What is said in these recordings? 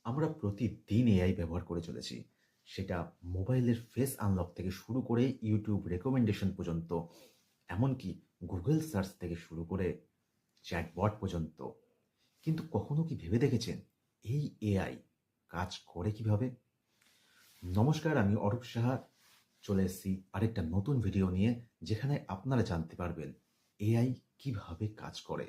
আমরা প্রতিদিন এআই ব্যবহার করে চলেছি। সেটা মোবাইলের ফেস আনলক থেকে শুরু করে ইউটিউব রেকমেন্ডেশন পর্যন্ত, এমনকি গুগল সার্চ থেকে শুরু করে চ্যাটবট পর্যন্ত। কিন্তু কখনো কি ভেবে দেখেছেন এই এআই কাজ করে কিভাবে? নমস্কার, আমি অরূপ সাহা চলে এসেছি আরেকটা নতুন ভিডিও নিয়ে, যেখানে আপনারা জানতে পারবেন এআই কিভাবে কাজ করে।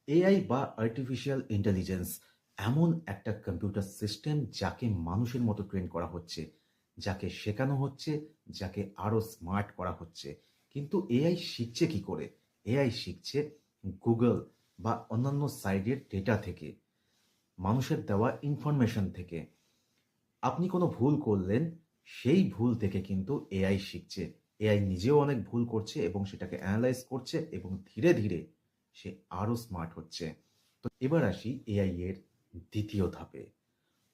এআই বা আর্টিফিশিয়াল ইন্টেলিজেন্স এমন একটা কম্পিউটার সিস্টেম যাকে মানুষের মতো ট্রেন করা হচ্ছে, যাকে শেখানো হচ্ছে, যাকে আরও স্মার্ট করা হচ্ছে। কিন্তু এআই শিখছে কি করে? এআই শিখছে গুগল বা অন্যান্য সাইটের ডেটা থেকে, মানুষের দেওয়া ইনফরমেশন থেকে। আপনি কোনো ভুল করলেন, সেই ভুল থেকে কিন্তু এআই শিখছে। এআই নিজেও অনেক ভুল করছে এবং সেটাকে অ্যানালাইজ করছে এবং ধীরে ধীরে সে আরও স্মার্ট হচ্ছে। তো এবার আসি এআই এর দ্বিতীয় ধাপে।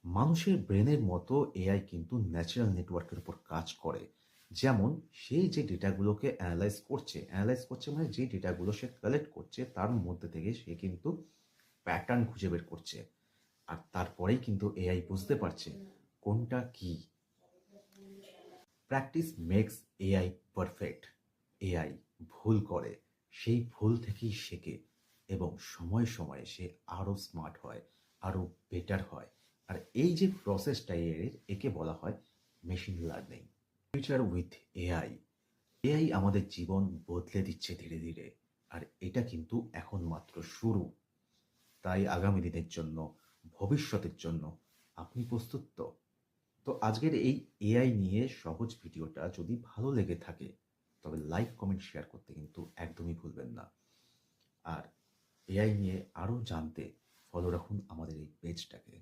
মানুষের ব্রেনের মতো এআই কিন্তু ন্যাচারাল নেটওয়ার্কের উপর কাজ করে। যেমন সে যে ডেটাগুলোকে অ্যানালাইজ করছে মানে যে ডেটাগুলো সে কালেক্ট করছে তার মধ্যে থেকে সে কিন্তু প্যাটার্ন খুঁজে বের করছে। আর তারপরেই কিন্তু এআই বুঝতে পারছে কোনটা কি। Practice makes AI perfect. AI ভুল করে, সেই ভুল থেকেই শেখে এবং সময়ে সময়ে সে আরও স্মার্ট হয়, আরও বেটার হয়। আর এই যে প্রসেসটা একে বলা হয় machine learning. Future with AI. AI আমাদের জীবন বদলে দিচ্ছে ধীরে ধীরে। আর এটা কিন্তু এখন মাত্র শুরু। তাই আগামী দিনের জন্য, ভবিষ্যতের জন্য আপনি প্রস্তুত তো? তো আজকের এই এআই নিয়ে সহজ ভিডিওটা যদি ভালো লেগে থাকে, তবে লাইক, কমেন্ট, শেয়ার করতে কিন্তু একদমই ভুলবেন না। আর এআই নিয়ে আরও জানতে ফলো রাখুন আমাদের এই পেজটাকে।